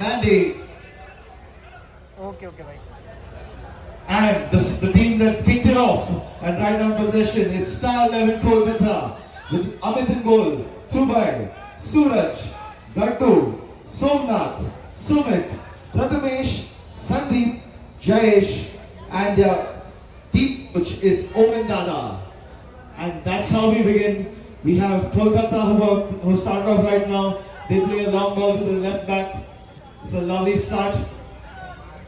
Sandy. Okay, bhai. And the team that kicked it off and right now possession is Star 11 Kolkata with Amit in goal, Tubai, Suraj, Gattu, Somnath, Sumit, Prathamesh, Sandeep, Jayesh, and their team which is Omen Dada. And that's how we begin. We have Kolkata who start off right now. They play a long ball to the left back. It's a lovely start.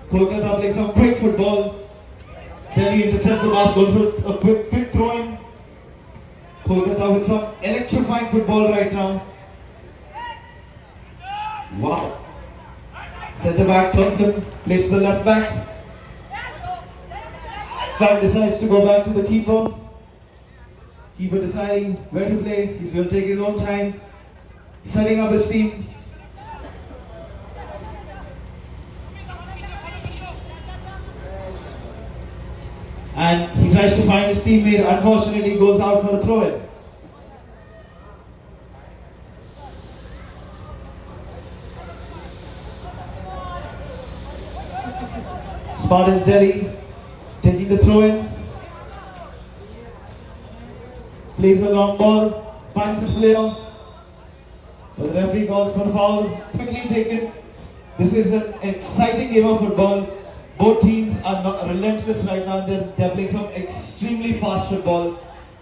Kolkata playing some quick football. Delhi intercept the pass, goes with a quick throw-in. Kolkata with some electrifying football right now. Wow. Centre back turns in, plays to the left back. Back decides to go back to the keeper. Keeper deciding where to play. He's going to take his own time, setting up his team. And he tries to find his teammate, unfortunately goes out for a throw-in. Spartans Delhi taking the throw-in. Plays the long ball, finds his player. But the referee calls for a foul, quickly taken. This is an exciting game of football. Both teams are not relentless right now. They're playing some extremely fast football.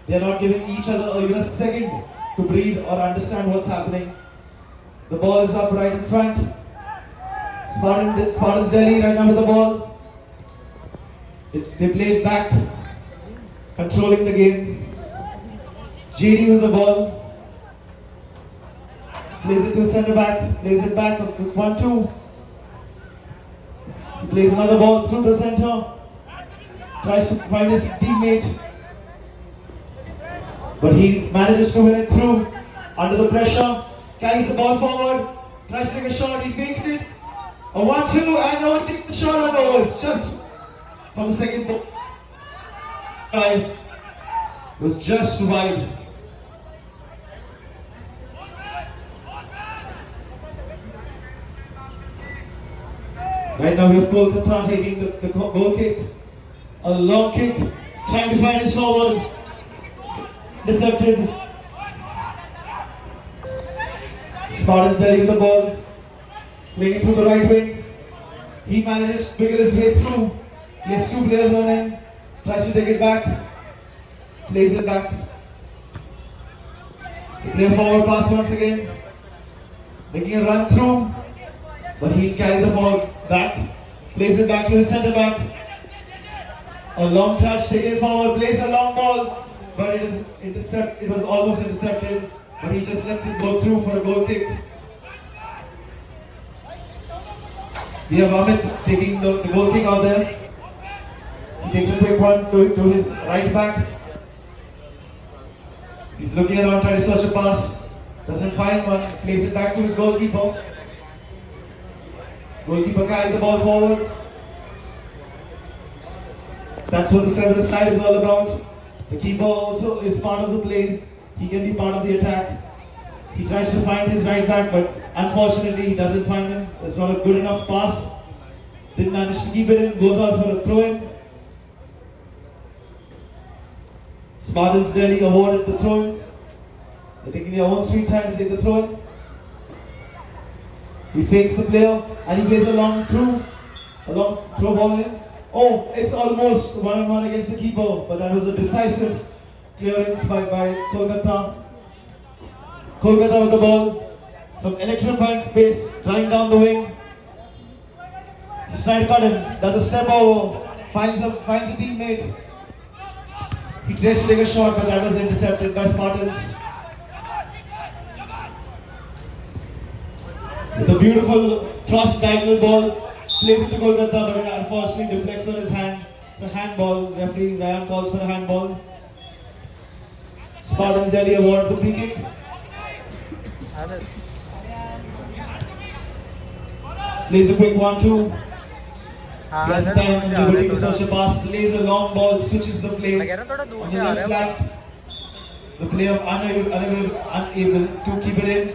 They're not giving each other even a second to breathe or understand what's happening. The ball is up right in front. Spartans Delhi right now with the ball. They played back, controlling the game. JD with the ball. Plays it to centre back. Plays it back. 1-2. He plays another ball through the center. Tries to find his teammate. But he manages to win it through. Under the pressure. Carries the ball forward. Tries to take a shot. He fakes it. A 1-2 and no one takes the shot on overs. Just from the second ball. It was just wide. Right now we have Kolkata taking the goal kick. A long kick, trying to find his forward. Decepted. Spartans Delhi with the ball. Playing it through the right wing. He manages to wiggle his way through. He has two players on him. Tries to take it back. Plays it back. They play a forward pass once again. Making a run through. But he'll carry the ball back. Plays it back to his centre back. A long touch, taken forward, plays a long ball. But it was almost intercepted. But he just lets it go through for a goal kick. We have Amit taking the goal kick out there. He takes a quick one to his right back. He's looking around trying to search a pass. Doesn't find one. Plays it back to his goalkeeper. Goalkeeper carries the ball forward. That's what the seventh side is all about. The keeper also is part of the play. He can be part of the attack. He tries to find his right back, but unfortunately he doesn't find him. It's not a good enough pass. Didn't manage to keep it in. Goes out for a throw-in. Spartans Delhi awarded the throw-in. They're taking their own sweet time to take the throw-in. He fakes the player and he plays a long throw ball in. Oh, it's almost 1-on-1 against the keeper, but that was a decisive clearance by Kolkata. Kolkata with the ball. Some electrifying pace running down the wing. He's trying to cut him. Does a step over. Finds a teammate. He tries to take a shot, but that was intercepted by Spartans. With a beautiful cross diagonal ball, plays it to Kolkata, but it unfortunately deflects on his hand. It's a handball. Referee Ryan calls for a handball. Spartans Delhi award the free kick. Plays a quick 1-2. He has time and liberty to search a pass. Plays a long ball, switches the play on the left flank. The player unable to keep it in.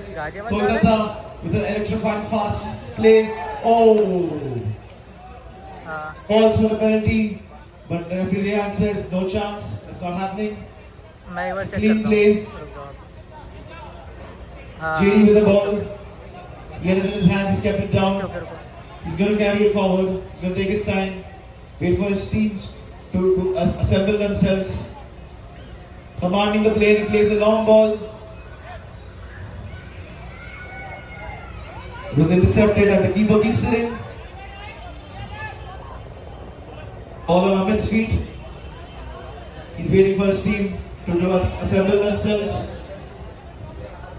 Kolkata with an electrifying fast play. Oh, हाँ calls for the penalty, but the referee Ryan says no chance. That's not happening. मैं एक बार check Clean करता play. हूँ रुक जाओ आप। हाँ JD with the okay, ball. He had it in his hands. He's kept it okay down. Okay रुको। He's going to carry it forward. He's going to take his time. Wait for his teams to assemble themselves. Commanding the play. He plays a long ball. It was intercepted and the keeper keeps it in. Ball on Amit's feet. He's waiting for his team to assemble themselves.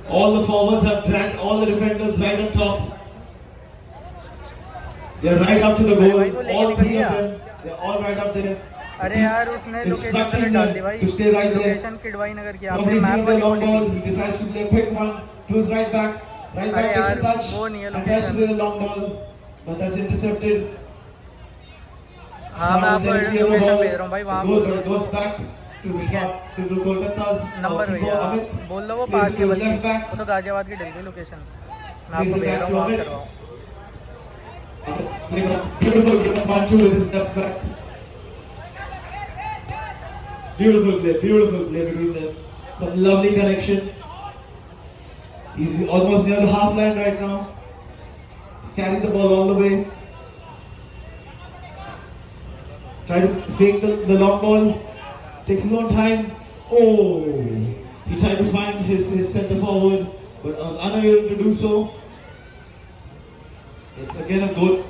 All the forwards have dragged all the defenders right on top. They're right up to the goal. All three of them. They're all right up there. अरे यार उसने It's location stuck गलत in डाल there दी भाई। to stay right there. Location Kidwai Nagar की आपने Nobody's map in the वाली long बोली ball. थी। He decides to play a quick one to his right back. Right back अरे gets यार, a touch वो नहीं है and tries to location। play the long ball, but that's intercepted. हाँ मैं आपको Smart is लोकेशन ball. भेज रहा हूँ भाई वहाँ Goal, बोल but it दो goes back to the spot to the Kolkata's number keeper भैया Amit. बोल दो वो Plays pass it he to his बल्कि left back. वो तो गाजियाबाद की डल गई लोकेशन मैं Plays आपको it भेज back रहा to हूँ आप Amit. करवाओ। Playing a beautiful game of 1-2 with his left back. Beautiful play between them. Some lovely connection. He's almost near the half line right now. He's carrying the ball all the way. Try to fake the long ball. Takes his own time. Oh! He tried to find his centre forward, but was unable to do so. It's again a goal.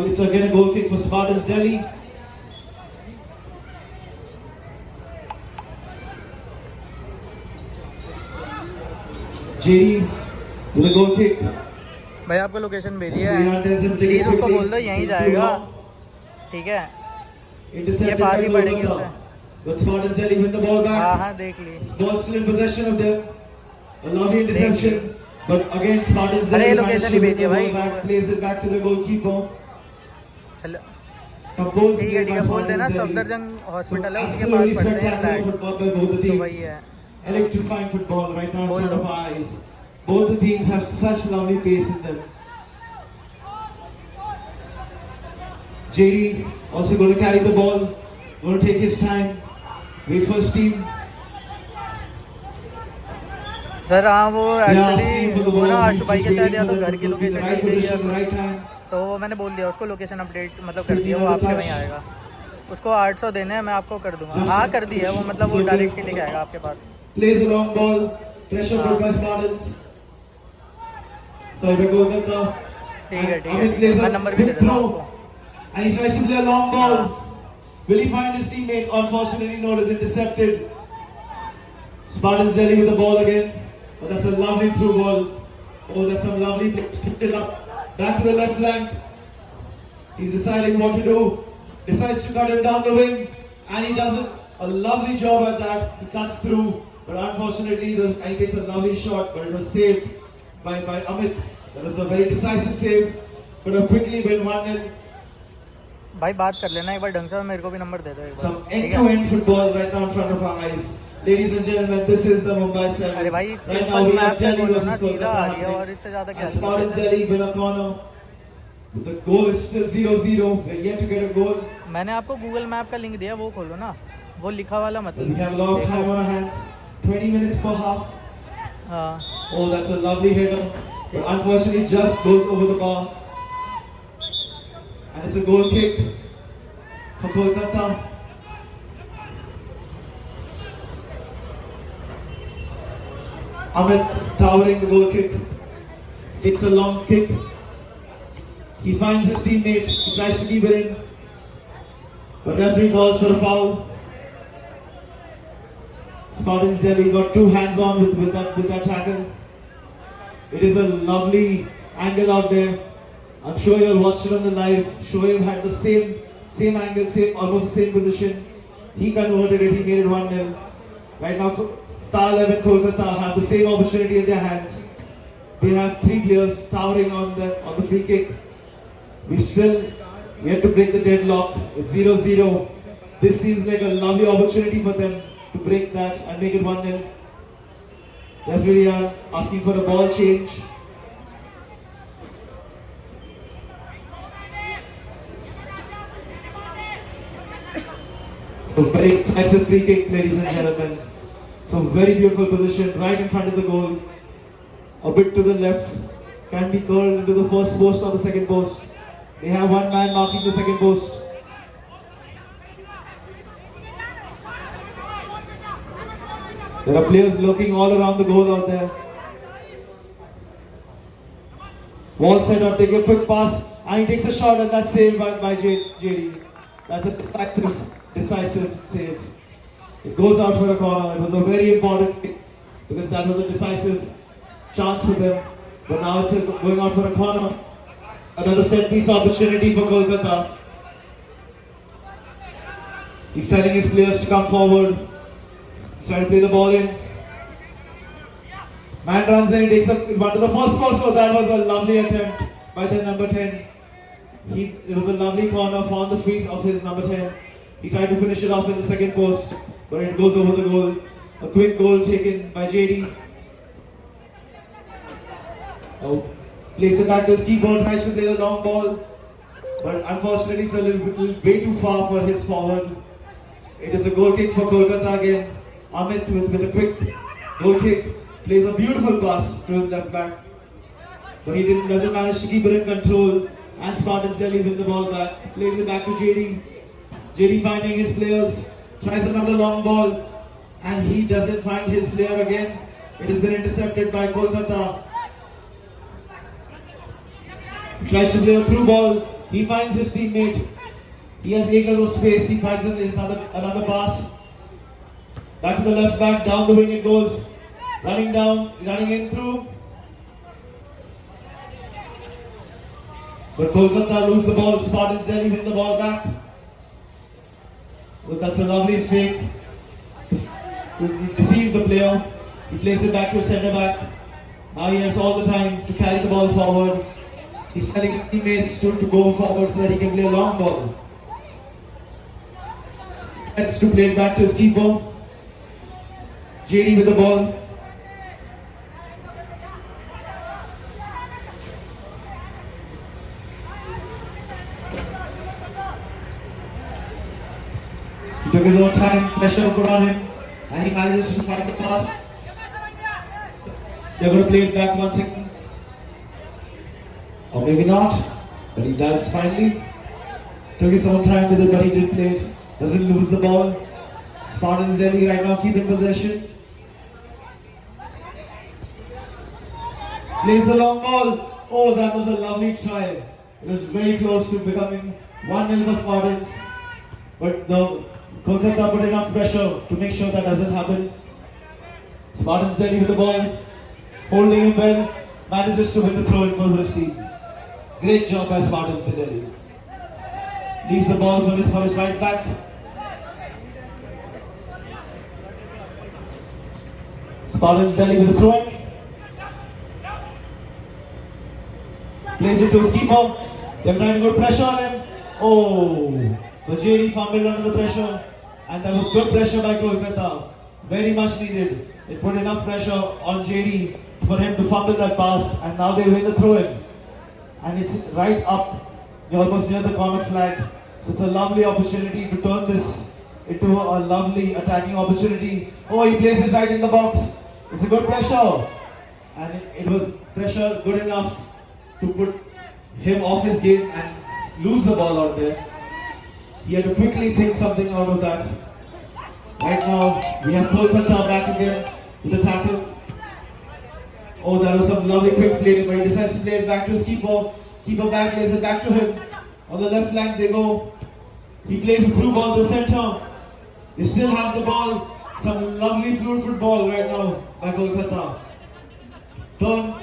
It's again a goal kick for Spartans Delhi. JD with a goal kick. भाई आपको location भेजी है Rihan tells him to take it please उसको quickly. बोल दो यहीं It's too जाएगा long. ठीक है Intercepted ये पास by ही पड़ेगी Kolkata. उसे। But Spartans Delhi win the ball हाँ back. हाँ देख ली Ball still in possession of them. A lovely interception. But again, Spartans अरे Delhi managed location to he win the भेजिए ball भाई। back. Plays it back to the goalkeeper. Hello Composed ठीक है play by बोल देना Spartans Delhi. Safdarjung hospital है उसके Absolutely पास पड़ते हैं spectacular flag football by both the तो teams. वही है Electrifying football right now in Both front of of our eyes. Both the teams have such lovely pace in them. JD also going to carry the ball, going to take his time, wait for his team. Sir हाँ वो They are asking actually for the वो ना ball. आशु He's भाई just के शायद waiting या for तो them घर to की be in the location right दी गई है position, right time. तो मैंने बोल दिया उसको लोकेशन अपडेट मतलब कर दिया वो आपके वहीं आएगा उसको 800 देने हैं मैं आपको कर दूंगा हाँ कर दी है वो मतलब वो डायरेक्ट ही लेके आएगा आपके पास Plays a long ball, pressure brought by Spartans. Sorry, by Kolkata. ठीक Amit है plays मैं a नंबर भी दे good देता हूँ throw. आपको And he tries to play a long ball. Will he find his teammate? Unfortunately, no, it is intercepted. Spartans Delhi with the ball again. But that's a lovely through ball. Oh, that's some lovely play. Skipped it up. Back to the left flank. He's deciding what to do. Decides to cut it down the wing. And he does a lovely job at that. He cuts through. But unfortunately, he takes a lovely shot. But it was saved by Amit. That was a very decisive save. But a quickly win 1-0. भाई बात कर लेना एक बार ढंग से मेरे को भी नंबर दे दो एक Some बार ठीक है end-to-end football right now in front of our eyes. Ladies and gentlemen, this is the Mumbai Sevens. अरे भाई Right simple now we map have पे Delhi बोलो ना versus सीधा आ Kolkata गया और happening. इससे ज्यादा क्या As Spartans Delhi win a corner. The goal is still 0-0. We're yet to get a goal. मैंने आपको गूगल मैप का लिंक दिया वो खोलो ना वो लिखा वाला But we मतलब have a lot of time on our hands. 20 minutes per half. हाँ Oh, that's a lovely header. But unfortunately, just goes over the bar. And it's a goal kick for Kolkata. Amit towering the goal kick. Takes a long kick. He finds his teammate. He tries to keep it in. But referee calls for a foul. Spartans Delhi got two hands on with that tackle. It is a lovely angle out there. I'm sure you all watched it on the live. Shoaib had the same angle, almost the same position. He converted it. He made it 1-0. Right now, Star 11 Kolkata have the same opportunity in their hands. They have three players towering on the free kick. We have to break the deadlock. It's 0-0. This seems like a lovely opportunity for them to break that and make it 1-0. Referee are asking for a ball change. So very decisive free kick, ladies and gentlemen. It's a very beautiful position, right in front of the goal. A bit to the left, can be curled into the first post or the second post. They have one man marking the second post. There are players looking all around the goal out there. Ball set up, take a quick pass, and he takes a shot, and that's saved by JD. That's a decisive save. It goes out for a corner. It was a very important thing because that was a decisive chance for them. But now it's going out for a corner. Another set piece opportunity for Kolkata. He's telling his players to come forward. He's trying to play the ball in. Man runs in, he takes one to the first post. So that was a lovely attempt by the number 10. It was a lovely corner, found the feet of his number 10. He tried to finish it off in the second post, but it goes over the goal. A quick goal taken by JD. Oh, plays it back to his keeper, tries to play the long ball, but unfortunately it's a little bit way too far for his forward. It is a goal kick for Kolkata again. Amit with a quick goal kick. Plays a beautiful pass to his left back, but he doesn't manage to keep it in control. And Spartans Delhi win the ball back. Plays it back to JD. JD finding his players. Tries another long ball, and he doesn't find his player again. It has been intercepted by Kolkata. Tries to play a through ball. He finds his teammate. He has acres of space. He finds another pass. Back to the left back. Down the wing it goes. Running down, running in through. But Kolkata lose the ball. Spartans Delhi win the ball back. But that's a lovely fake to deceive the player. He plays it back to centre back. Now he has all the time to carry the ball forward. He's telling his teammates to go forward so that he can play a long ball. Sets to play it back to his keeper. JD with the ball. He took his own time, pressure put on him, and he manages to find the pass. They're going to play it back once again. Or maybe not, but he does finally. Took his own time with it, but he did play it. Doesn't lose the ball. Spartans Delhi right now keeping possession. Plays the long ball. Oh, that was a lovely try. It was very close to becoming 1-0 for Spartans. But the Kolkata put enough pressure to make sure that doesn't happen. Spartans Delhi with the ball, holding him well, manages to win the throw in for his team. Great job by Spartans Delhi. Leaves the ball for his right back. Spartans Delhi with the throw in. Plays it to his keeper. They're trying to put pressure on him. Oh, but JD fumbled under the pressure, and that was good pressure by Kolkata. Very much needed. It put enough pressure on JD for him to fumble that pass, and now they win the throw-in. And it's right up, almost near the corner flag. So it's a lovely opportunity to turn this into a lovely attacking opportunity. Oh, he places right in the box. It's a good pressure, and it was pressure good enough to put him off his game and lose the ball out there. He had to quickly think something out of that. Right now, we have Kolkata back again with the tackle. Oh, that was some lovely quick play, but he decides to play it back to his keeper. Keeper back, plays it back to him. On the left flank they go. He plays a through ball to the center. They still have the ball. Some lovely fluid football right now by Kolkata. Turn.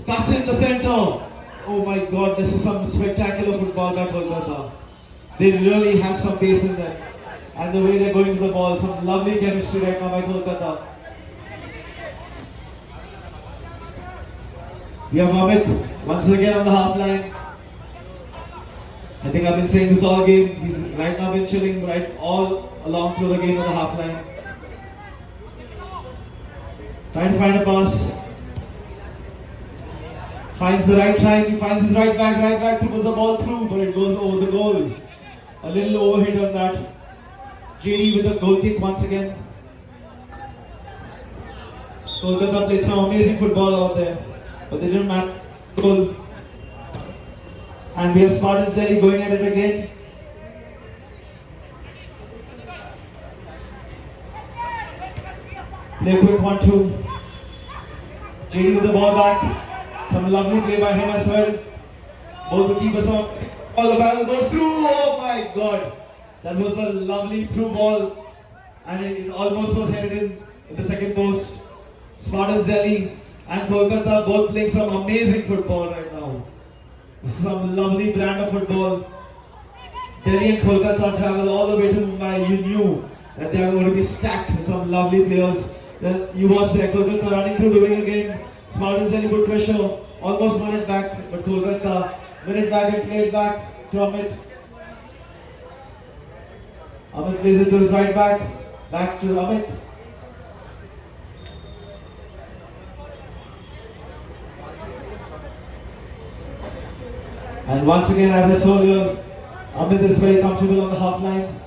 Cuts in the center. Oh my God, this is some spectacular football by Kolkata. They really have some pace in there. And the way they're going to the ball, some lovely chemistry right now by Kolkata. We have Amit once again on the half line. I think I've been saying this all game. He's right now been chilling right all along through the game on the half line. Trying to find a pass. Finds the right time, he finds his right back, puts the ball through, but it goes over the goal. A little overhit on that. JD with a goal kick once again. Kolkata played some amazing football out there, but they didn't match the goal. And we have Spartans Delhi going at it again. Play quick 1-2. JD with the ball back. Some lovely play by him as well. Both the keepers on. All the ball goes through. Oh my God. That was a lovely through ball. And it almost was headed in the second post. Spartans Delhi and Kolkata both playing some amazing football right now. This is some lovely brand of football. Delhi and Kolkata travel all the way to Mumbai. You knew that they are going to be stacked with some lovely players. Then you watch there, Kolkata running through the wing again. Spartans Delhi put pressure, almost won it back, but Kolkata win it back and play it back to Amit. Amit plays it to his right back to Amit. And once again, as I told you, Amit is very comfortable on the half line.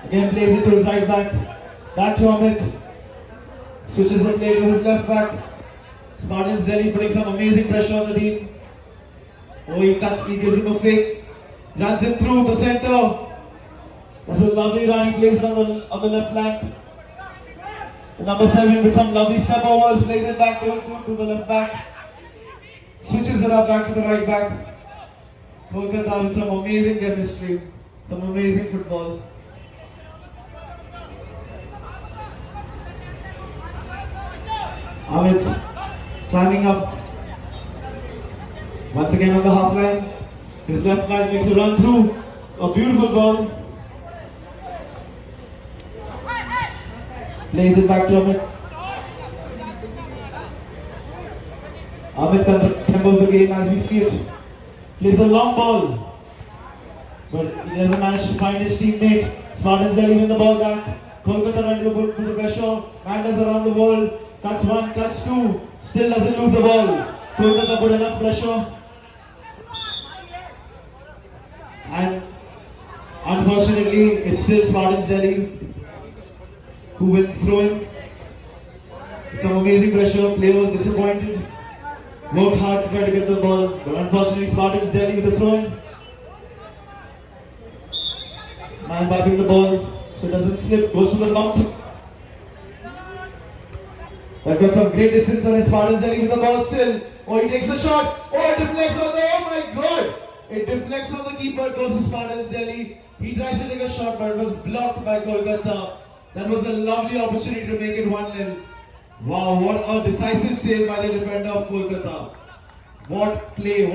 Again plays it to his right back to Amit. Switches the play to his left back. Spartans Delhi putting some amazing pressure on the team. Oh, he cuts, he gives him a fake. Runs him through the center. That's a lovely run, he plays it on the left flank. The number 7 with some lovely step overs, plays it back to the left back. Switches it up back to the right back. Kolkata with some amazing chemistry, some amazing football. Amit climbing up. Once again on the half line. His left back makes a run through. A beautiful ball. Plays it back to Amit. Amit can tempo the game as we see it. Plays a long ball. But he doesn't manage to find his teammate. Spartans Delhi win the ball back. Kolkata running to the pressure. Manders around the world. Cuts one, cuts two, still doesn't lose the ball. Kolkata put enough pressure. And unfortunately, it's still Spartans Delhi who win the throw-in. It's some amazing pressure, player was disappointed. Worked hard to try to get the ball, but unfortunately Spartans Delhi with the throw-in. Man wiping the ball so it doesn't slip, goes to the long throw. That got some great distance on his Spartans Delhi with the ball still. Oh, he takes a shot. Oh, it deflects on the, oh my God. It deflects on the keeper, goes to Spartans Delhi. He tries to take a shot, but it was blocked by Kolkata. That was a lovely opportunity to make it 1-0. Wow, what a decisive save by the defender of Kolkata. What play,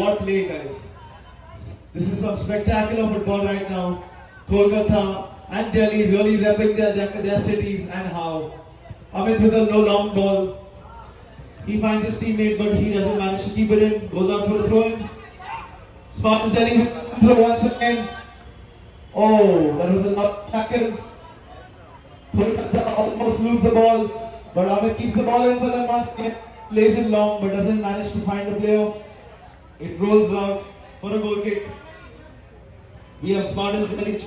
guys. This is some spectacular football right now. Kolkata and Delhi really repping their cities and how. Amit with a low long ball. He finds his teammate, but he doesn't manage to keep it in. Goes out for a throw-in. Spartans Delhi with throw once again. Oh, that was a lot tackle. Kolkata almost lose the ball, but Amit keeps the ball in for them once again. Plays it long, but doesn't manage to find the player. It rolls out for a goal kick. We have Spartans Delhi.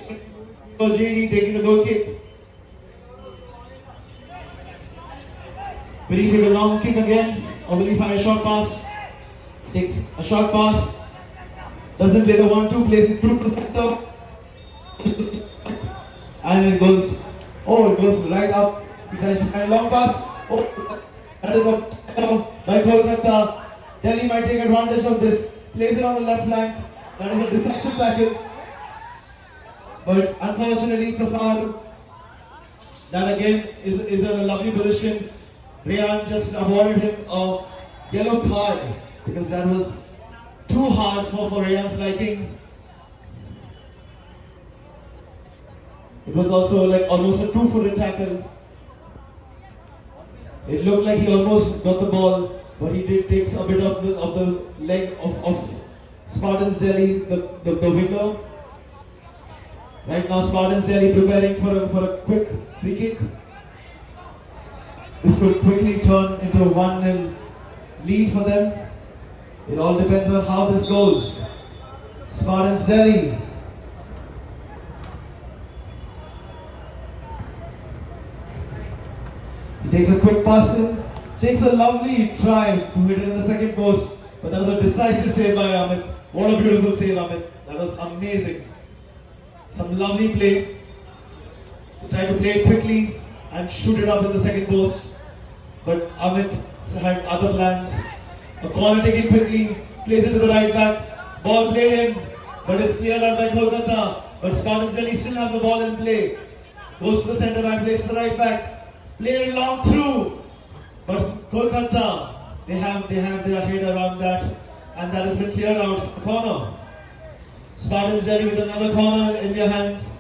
JD taking the goal kick. Will he take a long kick again, or will he find a short pass? Takes a short pass, doesn't play the 1-2, plays it through the center, and it goes right up. He tries to find a long pass. Oh, that is a by Kolkata. Delhi might take advantage of this. Plays it on the left flank. That is a decisive tackle, but unfortunately it's a foul. That again is in a lovely position. Rayan just awarded him a yellow card because that was too hard for Rayan's liking. It was also like almost a 2-footed tackle. It looked like he almost got the ball, but he did take a bit of the leg of Spartans Delhi, the winger. Right now Spartans Delhi preparing for a quick free kick. This could quickly turn into a 1-0 lead for them. It all depends on how this goes. Spartans Delhi takes a quick pass in, takes a lovely try to hit it in the second post. But that was a decisive save by Amit. What a beautiful save, Amit. That was amazing. Some lovely play. Tried to play it quickly and shoot it up in the second post. But Amit had other plans. A corner taken quickly, plays it to the right back. Ball played in, but it's cleared out by Kolkata. But Spartans Delhi still have the ball in play. Goes to the centre back, plays to the right back. Played it long through. But Kolkata, they have their head around that. And that has been cleared out for corner. Spartans Delhi with another corner in their hands.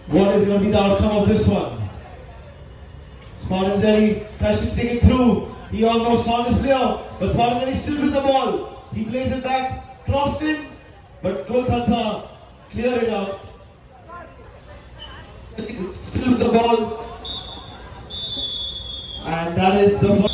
What is going to be the outcome of this one? Spartans Delhi tries to take it through. He almost found his player, but Spartans Delhi still with the ball. He plays it back, crossed in, but Kolkata cleared it out. Still with the ball, and that is the first.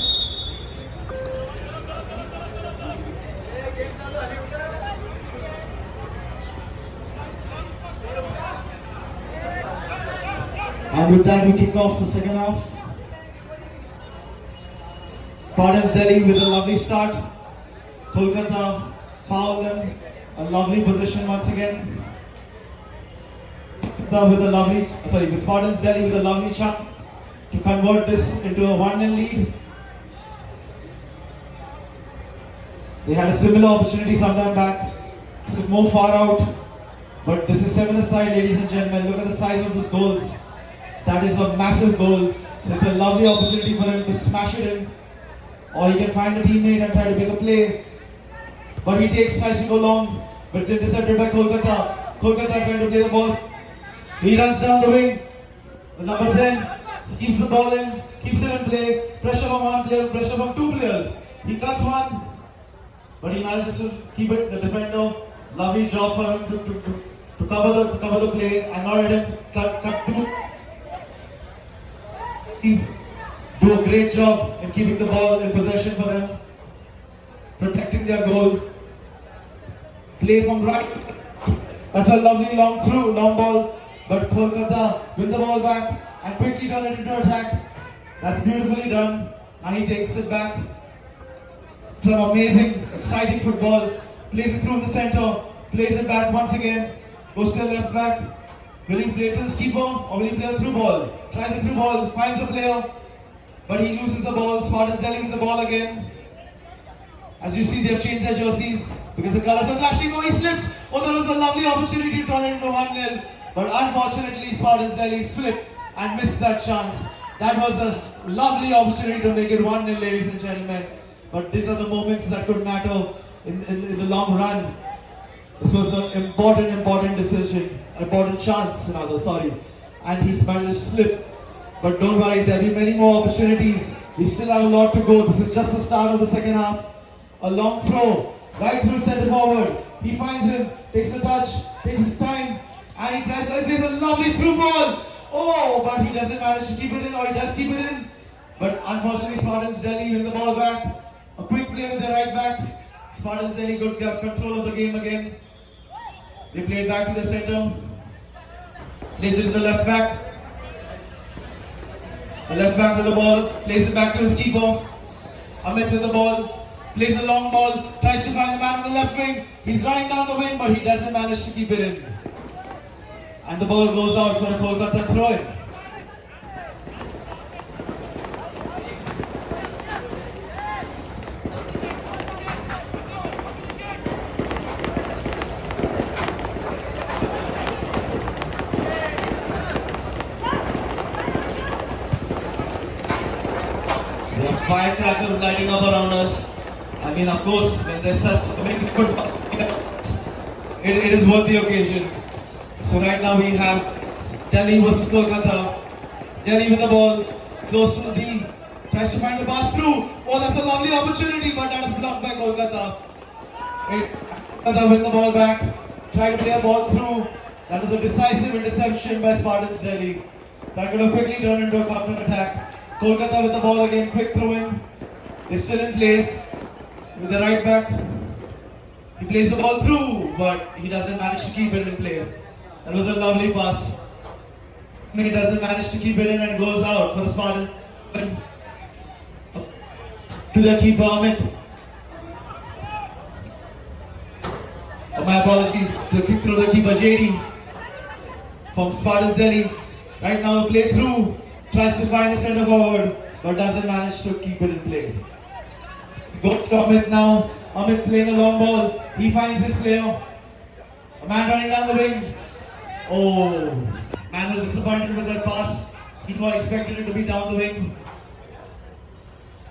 And with that, we kick off the second half. Spartans Delhi with a lovely start. Kolkata foul them. A lovely position once again. With Spartans Delhi with a lovely chance to convert this into a 1-0 lead. They had a similar opportunity sometime back. This is more far out, but this is 7-a-side, ladies and gentlemen. Look at the size of this goals. That is a massive goal. So it's a lovely opportunity for him to smash it in. Or he can find a teammate and try to make a play. But he tries to go long. But it's intercepted by Kolkata. Kolkata trying to play the ball. He runs down the wing. With number 10. He keeps the ball in. Keeps it in play. Pressure from one player. Pressure from two players. He cuts one. But he manages to keep it. The defender. Lovely job for him to cover the play. And not let him cut two. He do a great job in keeping the ball in possession for them, protecting their goal. Play from right. That's a lovely long ball, but Kolkata win the ball back and quickly turn it into attack. That's beautifully done. Now he takes it back. It's an amazing, exciting football. Plays it through in the center, plays it back once again, goes to the left back. Will he play to his keeper or will he play a through ball? Tries a through ball, finds a player, but he loses the ball. Spartans Delhi with the ball again. As you see, they have changed their jerseys because the colours are clashing. Oh, he slips. Oh, that was a lovely opportunity to turn it into 1-0. But unfortunately, Spartans Delhi slipped and missed that chance. That was a lovely opportunity to make it 1-0, ladies and gentlemen. But these are the moments that could matter in the long run. This was an important decision, important chance rather, sorry. And he's managed to slip. But don't worry, there'll be many more opportunities. We still have a lot to go. This is just the start of the second half. A long throw, right through centre forward. He finds him, takes a touch, takes his time, and he plays a lovely through ball. Oh, but he doesn't manage to keep it in, or he does keep it in. But unfortunately, Spartans Delhi win the ball back. A quick play with the right back. Spartans Delhi could get control of the game again. They played back to the centre. Plays it to the left back. The left back with the ball. Plays it back to his keeper. Amit with the ball. Plays a long ball. Tries to find the man on the left wing. He's running down the wing, but he doesn't manage to keep it in. And the ball goes out for a Kolkata throw-in. Firecrackers lighting up around us. I mean, of course, when there's such amazing football, it is worth the occasion. So right now we have Delhi versus Kolkata. Delhi with the ball, close to the D, tries to find the pass through. Oh, that's a lovely opportunity, but that is blocked by Kolkata. Kolkata win the ball back, try to play a ball through. That was a decisive interception by Spartans Delhi. That could have quickly turned into a counter attack. Kolkata with the ball again, quick throw in. They're still in play with the right back. He plays the ball through, but he doesn't manage to keep it in play. That was a lovely pass. He doesn't manage to keep it in and goes out for the Spartans. To the keeper Amit. Oh, my apologies. The kick through the keeper JD from Spartans Delhi. Right now the play through. Tries to find a centre forward but doesn't manage to keep it in play. Goes to Amit now. Amit playing a long ball. He finds his player. A man running down the wing. Oh, man was disappointed with that pass. He was expected it to be down the wing.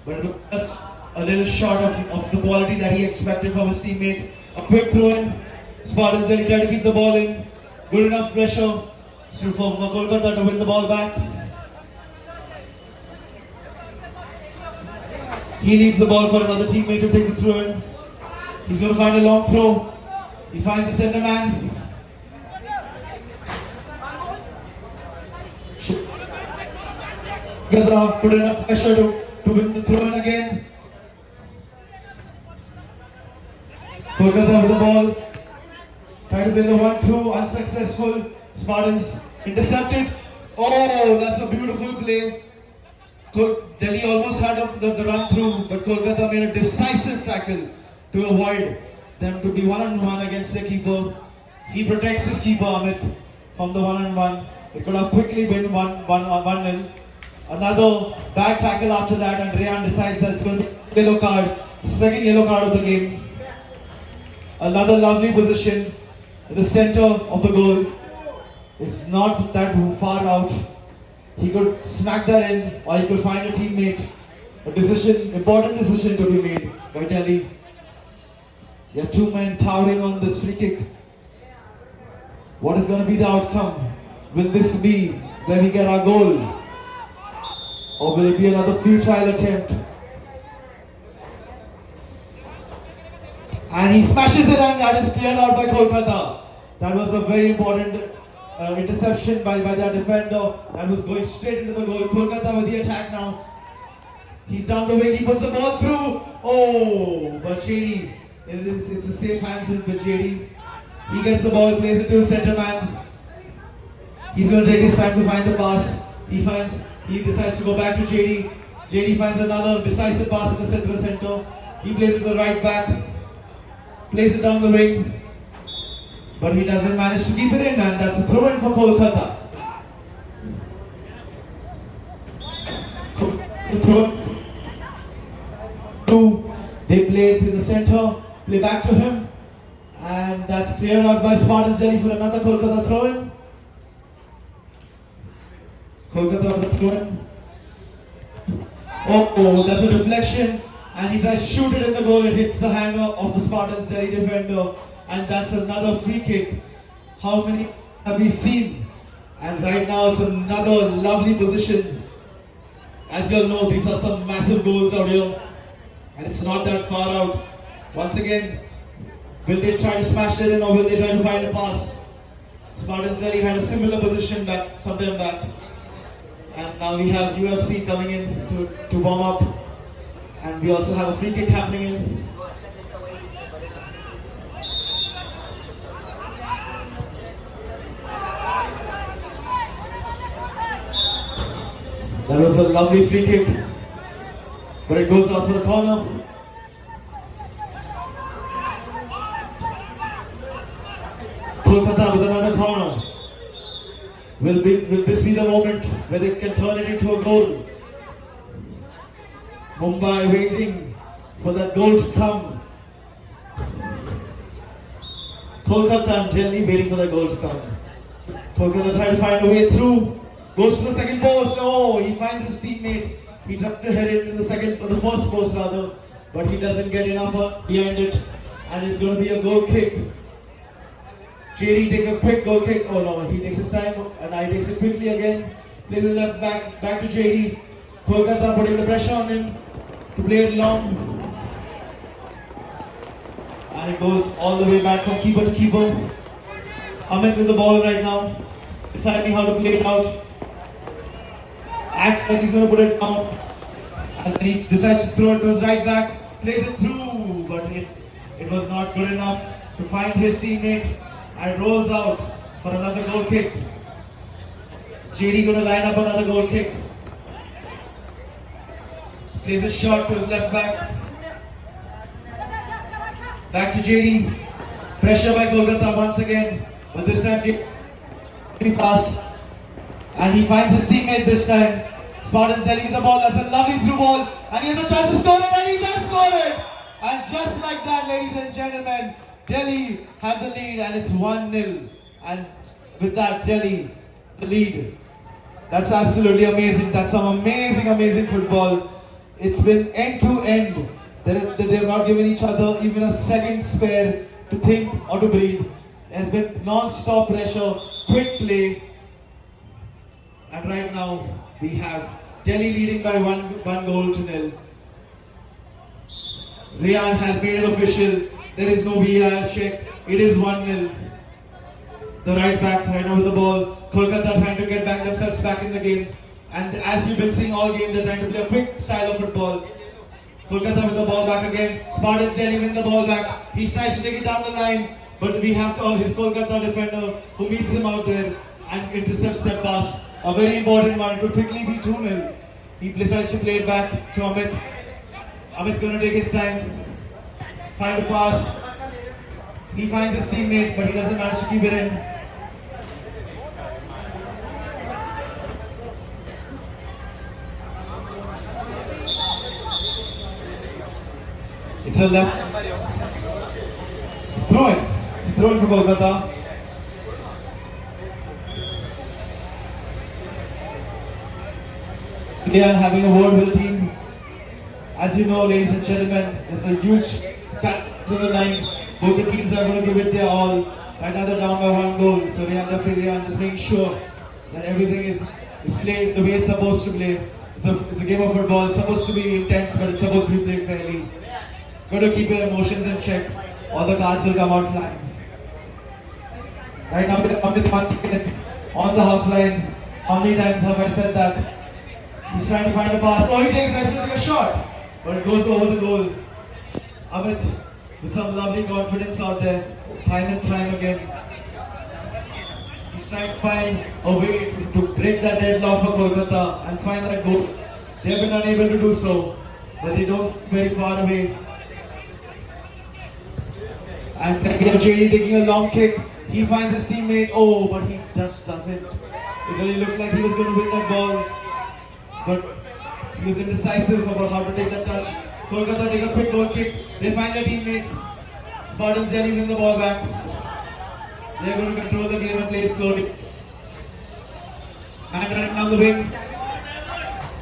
But it was just a little short of the quality that he expected from his teammate. A quick throw in. Spartans then try to keep the ball in. Good enough pressure for Kolkata to win the ball back. He needs the ball for another teammate to take the throw in. He's going to find a long throw. He finds the centre man. Kolkata put enough pressure to win the throw in again. Kolkata with the ball. Try to play the 1-2, unsuccessful. Spartans intercepted. Oh, that's a beautiful play. Delhi almost had the run through, but Kolkata made a decisive tackle to avoid them to be 1-on-1 against the keeper. He protects his keeper Amit from the 1-on-1. It could have quickly been 1-0. Another bad tackle after that, and Rayan decides that it's going to be a yellow card. Second yellow card of the game. Another lovely position in the center of the goal. It's not that far out. He could smack that in, or he could find a teammate. A decision, important decision to be made by Delhi. There are two men towering on this free kick. What is going to be the outcome? Will this be where we get our goal? Or will it be another futile attempt? And he smashes it, and that is cleared out by Kolkata. That was a very important interception by that defender that was going straight into the goal. Kolkata with the attack now. He's down the wing, he puts the ball through. Oh, but JD, it's a safe hands with JD. He gets the ball, plays it to his centre man. He's going to take his time to find the pass. He decides to go back to JD. JD finds another decisive pass in the center. He plays it to the right back. Plays it down the wing. But he doesn't manage to keep it in, and that's a throw in for Kolkata. They play it in the center, play back to him, and that's cleared out by Spartans Delhi for another Kolkata throw in. Kolkata with the throw in. Oh, that's a deflection, and he tries to shoot it in the goal. It hits the hanger of the Spartans Delhi defender. And that's another free kick. How many have we seen? And right now it's another lovely position. As you all know, these are some massive goals out here. And it's not that far out. Once again, will they try to smash it in, or will they try to find a pass? Spartans Delhi had a similar position some time back. And now we have UFC coming in to warm up. And we also have a free kick happening in. That was a lovely free kick, but it goes out for the corner. Kolkata with another corner. Will this be the moment where they can turn it into a goal? Mumbai waiting for that goal to come. Kolkata and Delhi waiting for that goal to come. Kolkata trying to find a way through. Goes to the second post. Oh, he finds his teammate. He tried to head into the first post rather, but he doesn't get enough behind it, and it's going to be a goal kick. JD take a quick goal kick. Oh no, he takes his time, and he takes it quickly again. Plays it left back to JD. Kolkata putting the pressure on him to play it long, and it goes all the way back from keeper to keeper. Amit with the ball right now, deciding how to play it out. Acts like he's going to put it down, and then he decides to throw it to his right back, plays it through, but it was not good enough to find his teammate, and rolls out for another goal kick. JD going to line up another goal kick. Plays a shot to his left back. Back to JD. Pressure by Kolkata once again. But this time, he pass. And he finds his teammate this time. Spartans Delhi with the ball. That's a lovely through ball. And he has a chance to score it. And he does score it. And just like that, ladies and gentlemen, Delhi have the lead. And it's 1-0. And with that, Delhi, the lead. That's absolutely amazing. That's some amazing football. It's been end to end. They've not given each other even a second spare to think or to breathe. There's been non-stop pressure, quick play. And right now, we have Delhi leading by one goal to nil. Rian has made it official. There is no VAR check. It is 1-0. The right back right now with the ball. Kolkata trying to get back themselves back in the game. And as you've been seeing all game, they're trying to play a quick style of football. Kolkata with the ball back again. Spartans Delhi win the ball back. He tries to take it down the line. But we have his Kolkata defender who meets him out there and intercepts that pass. A very important one. It would quickly be 2-0. He decides to play it back to Amit. Amit going to take his time. Find a pass. He finds his teammate, but he doesn't manage to keep it in. It's a left. It's thrown. It's thrown for Kolkata. They are having a word with the team. As you know, ladies and gentlemen, there's a huge cut to the line. Both the teams are going to give it their all. Right now they're down by 1 goal. So Rian just making sure that everything is played the way it's supposed to play. It's a game of football. It's supposed to be intense, but it's supposed to be played fairly. Got to keep your emotions in check, or the cards will come out flying. Right now, Amit once again on the half line. How many times have I said that? He's trying to find a pass. Oh, he tries to take a shot, but it goes over the goal. Amit with some lovely confidence out there, time and time again. He's trying to find a way to break that deadlock for Kolkata and find that goal. They have been unable to do so, but they don't very far away. And then we have JD taking a long kick. He finds his teammate. Oh, but he just doesn't. It really looked like he was going to win that ball, but he was indecisive about how to take that touch. Kolkata take a quick goal kick. They find their teammate. Spartans Delhi win the ball back. They are going to control the game and play slowly. And running down the wing.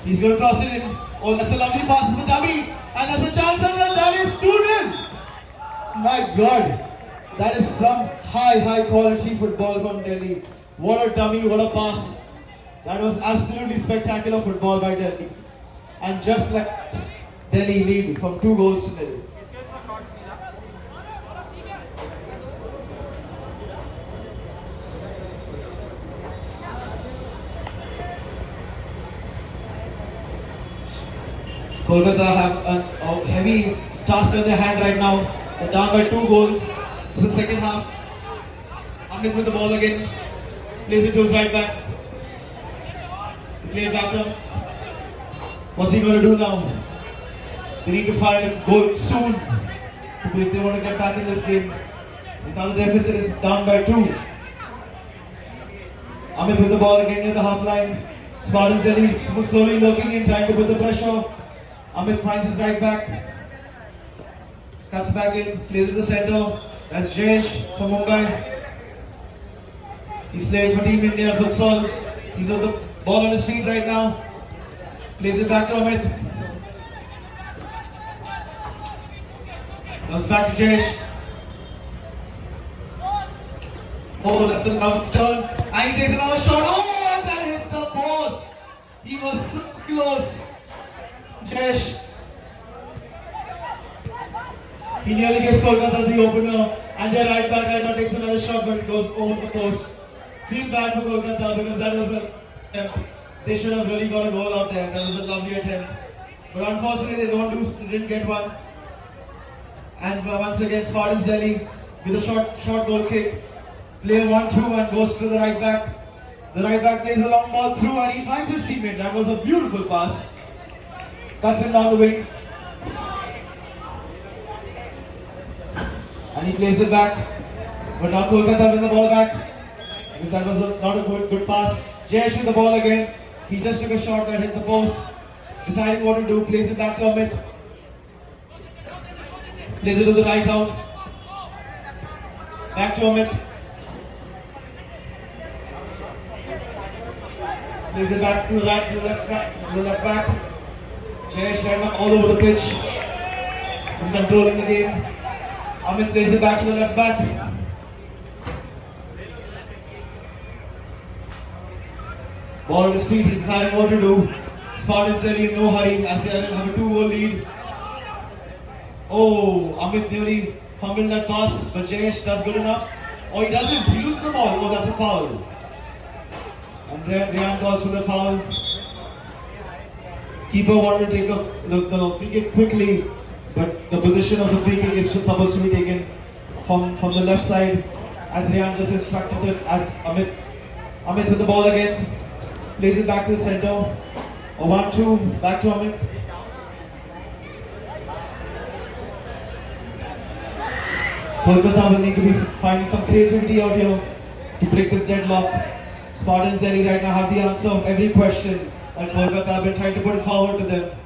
He's going to cross it in. Oh, that's a lovely pass. It's a dummy. And there's a chance and the dummy is 2-0. My God. That is some high quality football from Delhi. What a dummy, what a pass. That was absolutely spectacular football by Delhi. And just like that, Delhi lead from 2 goals to nil. Kolkata have a heavy task in their hand right now. They're down by 2 goals. It's the second half. Amit with the ball again. Plays it to his right back. They play it back to him. What's he going to do now? They need to find a goal soon if they want to get back in this game. Because now the deficit is down by 2. Amit with the ball again near the half line. Spartans Delhi slowly looking in, trying to put the pressure. Amit finds his right back. Cuts back in, plays in the center. That's Jayesh from Mumbai. He's played for Team India futsal. He's got the ball on his feet right now. Plays it back to Amit. Comes back to Jayesh. Oh, that's a love turn. And he takes another shot. Oh, that hits the post. He was so close. Jayesh. He nearly gets Kolkata the opener. And their right back right now takes another shot, but it goes over the post. Feel bad for Kolkata because that was a attempt. They should have really got a goal out there. That was a lovely attempt. But unfortunately, they didn't get one. And once again, Spartans Delhi with a short goal kick. Player 1-2 and goes to the right back. The right back plays a long ball through and he finds his teammate. That was a beautiful pass. Cuts him down the wing. And he plays it back. But now Kolkata win the ball back. Because that was not a good pass. Jayesh with the ball again. He just took a shot that hit the post. Deciding what to do. Plays it back to Amit. Plays it to the right out. Back to Amit. Plays it back to the right, to the left back. Jayesh ran up all over the pitch. And controlling the game. Amit plays it back to the left back. Ball at his feet, he's deciding what to do. Spartans Delhi in no hurry as they have a 2-goal lead. Oh, Amit nearly fumbled that pass, but Jayesh does good enough. Oh, he doesn't, he loses the ball. Oh, that's a foul. And Ryan calls for the foul. Keeper wanted to take the free kick quickly, but the position of the free kick is supposed to be taken from the left side, as Ryan just instructed it, as Amit with the ball again. Plays it back to the center. A 1-2, back to Amit. Kolkata will need to be finding some creativity out here to break this deadlock. Spartans Delhi right now have the answer of every question, and Kolkata have been trying to put it forward to them.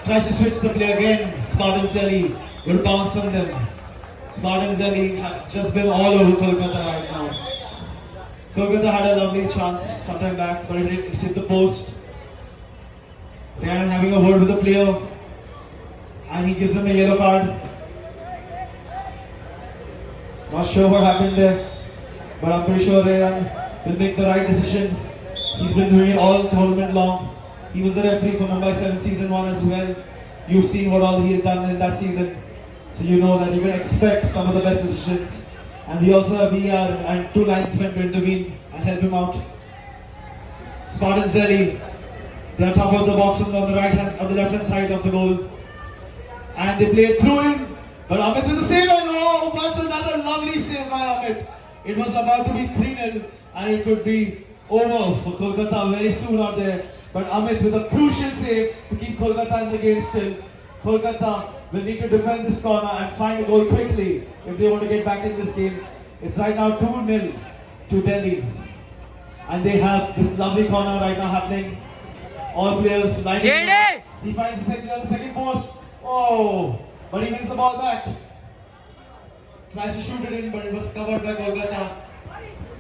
Tries to switch the play again. Spartans Delhi will bounce on them. Spartans Delhi have just been all over Kolkata right now. Kolkata had a lovely chance sometime back, but it hit the post. Ryan having a word with the player, and he gives him a yellow card. Not sure what happened there, but I'm pretty sure Ryan will make the right decision. He's been doing it all tournament long. He was the referee for Mumbai 7 season 1 as well. You've seen what all he has done in that season, so you know that you can expect some of the best decisions. And we also have VR and 2 linesmen to intervene and help him out. Spartans Delhi, they are top of the box on the left hand side of the goal. And they play it through in, but Amit with the save, and oh, that's another lovely save by Amit. It was about to be 3-0 and it could be over for Kolkata very soon out there. But Amit with a crucial save to keep Kolkata in the game still. Kolkata will need to defend this corner and find a goal quickly if they want to get back in this game. It's right now 2-0 to Delhi. And they have this lovely corner right now happening. All players lining up. He finds the second post. Oh, but he wins the ball back. Tries to shoot it in, but it was covered by Kolkata.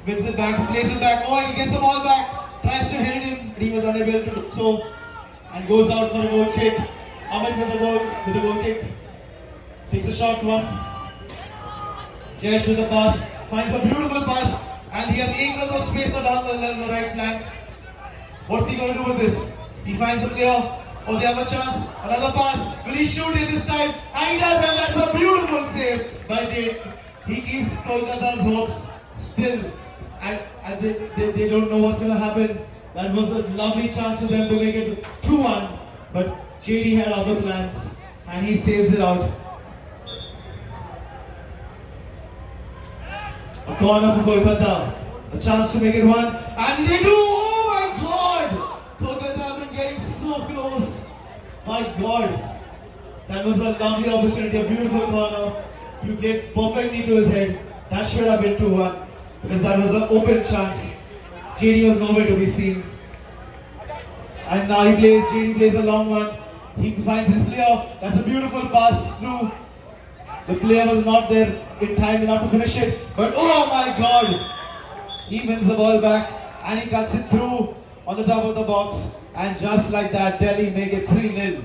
Wins it back, plays it back. Oh, he gets the ball back. Tries to hit it in, but he was unable to do so. And goes out for a goal kick. Amit with the goal kick. Takes a short one. Jayesh with the pass. Finds a beautiful pass. And he has acres of space down the right flank. What's he going to do with this? He finds a player. Oh, they have a chance. Another pass. Will he shoot it this time? And he does, and that's a beautiful save by Jade. He keeps Kolkata's hopes still. And they don't know what's going to happen. That was a lovely chance for them to make it 2-1. But JD had other plans. And he saves it out. A corner for Kolkata. A chance to make it 1. And they do! Oh my God! Kolkata have been getting so close. My God. That was a lovely opportunity. A beautiful corner. You played perfectly to his head. That should have been 2-1. Because that was an open chance. JD was nowhere to be seen. And now JD plays a long one. He finds his player. That's a beautiful pass through. The player was not there in time enough to finish it. But oh my God! He wins the ball back and he cuts it through on the top of the box. And just like that, Delhi make it 3-0.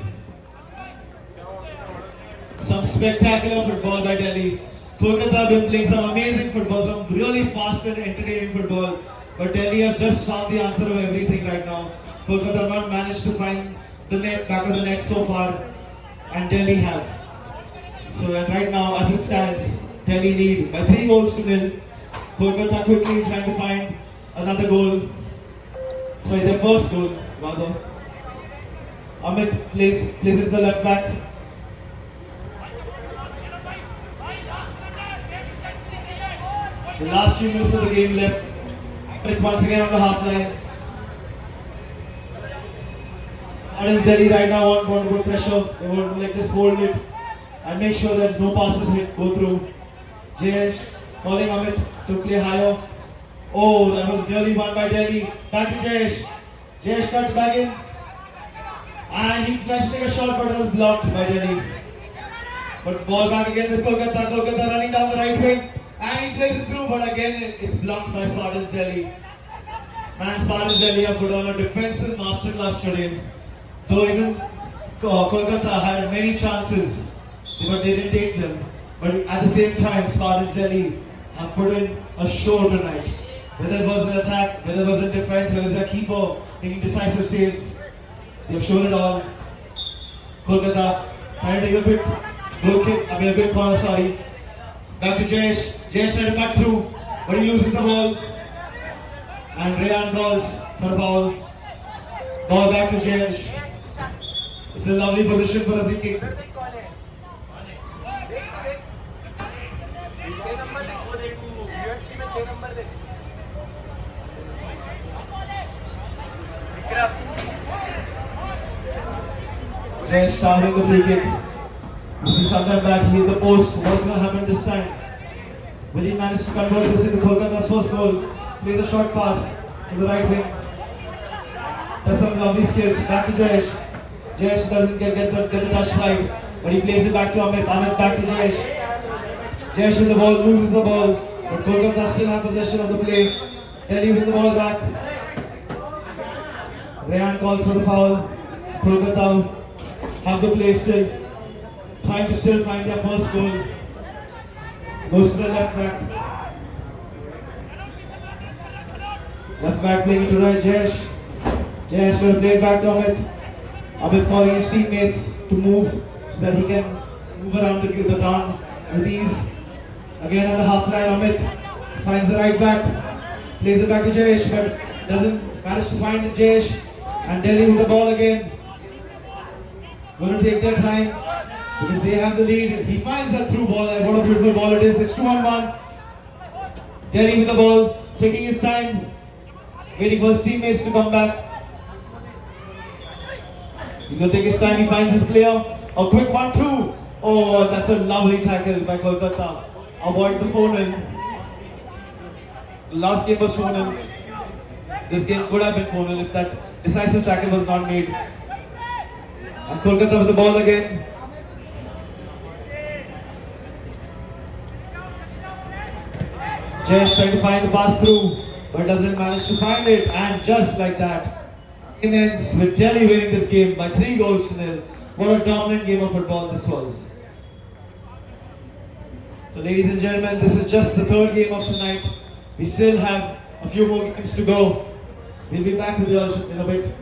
Some spectacular football by Delhi. Kolkata have been playing some amazing football, some really fast and entertaining football. But Delhi have just found the answer of everything right now. Kolkata have not managed to find the net, back of the net so far. And Delhi have. So right now, as it stands, Delhi lead by 3-0. Kolkata quickly trying to find another goal. Sorry, their first goal, rather. Amit plays it to the left back. The last few minutes of the game left. Once again on the half line. Gardens Delhi right now want to put pressure. They want to like just hold it and make sure that no passes go through. Jayesh calling Amit to play higher. Oh, that was really won by Delhi. Back to Jayesh. Jayesh cut back in. And he tried to take a shot, but it was blocked by Delhi. But ball back again with Kolkata. Kolkata running down the right wing. And he plays it through, but again it's blocked by Spartans Delhi. Man, Spartans Delhi have put on a defensive masterclass today. Though even Kolkata had many chances, but they didn't take them. But at the same time, Spartans Delhi have put in a show tonight. Whether it was in attack, whether it was in defense, whether it's a keeper making decisive saves, they have shown it all. Kolkata trying to take a quick goal kick, a quick corner, sorry. Back to Jayesh. Jayesh tried to cut through, but he loses the ball. And Rayan calls for a foul. Ball back to Jayesh. It's a lovely position for a free kick. Jayesh targeting the free kick. You see sometime back he hit the post. What's going to happen this time? Will he manage to convert this into Kolkata's first goal? Plays a short pass to the right wing. Does some lovely skills. Back to Jayesh. Jayesh doesn't get the touch right, but he plays it back to Amit. Amit back to Jayesh. Jayesh with the ball, loses the ball, but Kolkata still have possession of the play. Delhi with the ball back. Rayan calls for the foul. Kolkata have the play still, trying to still find their first goal. Goes to the left back. Left back playing it to right, Jayesh. Jayesh will play it back to Amit. Amit calling his teammates to move so that he can move around the ground with ease. Again on the half line, Amit finds the right back, plays it back to Jayesh, but doesn't manage to find Jayesh. And Delhi with the ball again. Going to take their time because they have the lead. He finds that through ball, and what a beautiful ball it is. It's 2-on-1. Delhi with the ball, taking his time, waiting for his teammates to come back. He's going to take his time, he finds his player. A quick 1-2. Oh, that's a lovely tackle by Kolkata. Avoid the 4-0. Last game was 4-0. This game could have been 4-0 if that decisive tackle was not made. And Kolkata with the ball again. Jayesh trying to find the pass through, but doesn't manage to find it. And just like that, it ends with Delhi winning this game by 3-0. What a dominant game of football this was. So ladies and gentlemen, this is just the third game of tonight. We still have a few more games to go. We'll be back with you in a bit.